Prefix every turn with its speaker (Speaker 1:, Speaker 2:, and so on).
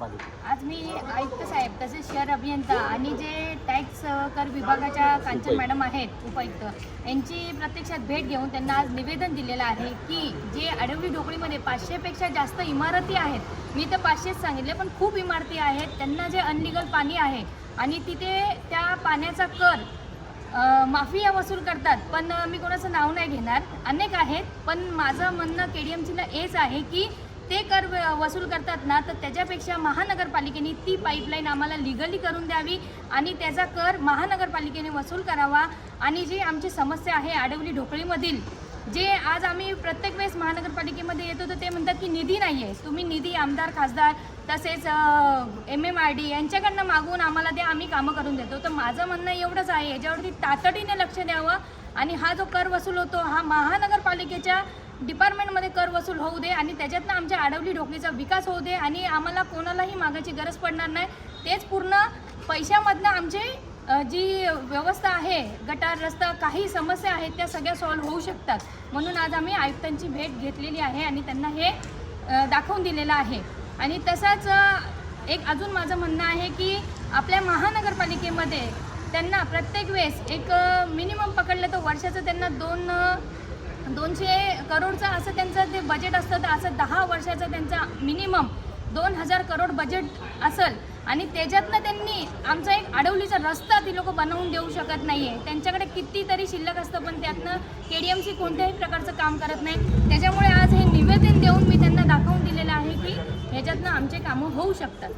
Speaker 1: आज मी आयुक्त साहेब तसेच शहर अभियंता आणि जे टॅक्स कर विभागाच्या कांचन मॅडम आहेत उपायुक्त यांची प्रत्यक्षात भेट घेऊन त्यांना आज निवेदन दिलेलं आहे की जे आडवली ढोकळीमध्ये 500पेक्षा जास्त इमारती आहेत, मी तर 500च सांगितले पण खूप इमारती आहेत, त्यांना जे अनलिगल पाणी आहे आणि तिथे त्या पाण्याचा कर माफिया वसूल करतात. पण मी कोणाचं नाव नाही घेणार, अनेक आहेत. पण माझं म्हणणं KDMCला हेच आहे की ते कर वसूल करतात ना, तर त्याच्यापेक्षा महानगरपालिकेने ती पाईपलाईन आम्हाला लिगली करून द्यावी आणि त्याचा कर महानगरपालिकेने वसूल करावा. आणि जी आमची समस्या आहे आडवली ढोकळीमधील, जे आज आम्ही प्रत्येक वेळेस महानगरपालिकेमध्ये येतो तर ते म्हणतात की निधी नाही आहे, तुम्ही निधी आमदार खासदार तसेच MMRD यांच्याकडनं मागवून आम्हाला द्या, आम्ही कामं करून देतो. तर माझं म्हणणं एवढंच आहे, याच्यावरती तातडीने लक्ष द्यावं आणि हा जो कर वसूल होतो हा महानगरपालिकेच्या डिपार्टमेंटमध्ये कर वसूल होऊ दे आणि त्याच्यातनं आमच्या आडवली ढोकळीचा विकास होऊ दे आणि आम्हाला कोणालाही मागायची गरज पडणार नाही. तेच पूर्ण पैशामधनं आमचे जी व्यवस्था आहे, गटार रस्ता काही समस्या आहेत त्या सगळ्या सॉल्व्ह होऊ शकतात. म्हणून आज आम्ही आयुक्तांची भेट घेतलेली आहे आणि त्यांना हे दाखवून दिलेलं आहे. आणि तसंच एक अजून माझं म्हणणं आहे की आपल्या महानगरपालिकेमध्ये त्यांना प्रत्येक वेळेस एक मिनिमम पकडलं तर वर्षाचं त्यांना 200 करोडचं असं त्यांचं ते बजेट असतं. तर असं 10 वर्षाचं त्यांचा मिनिमम 2000 करोड बजेट असेल आणि त्याच्यातनं त्यांनी आमचा एक आडवलीचा रस्ता ती लोक बनवून देऊ शकत नाही आहे. त्यांच्याकडे कितीतरी शिल्लक असतं पण त्यातनं KDMC कोणत्याही प्रकारचं काम करत नाही. त्याच्यामुळे आज हे निवेदन देऊन मी त्यांना दाखवून दिलेलं आहे की ह्याच्यातनं आमचे कामं होऊ शकतात.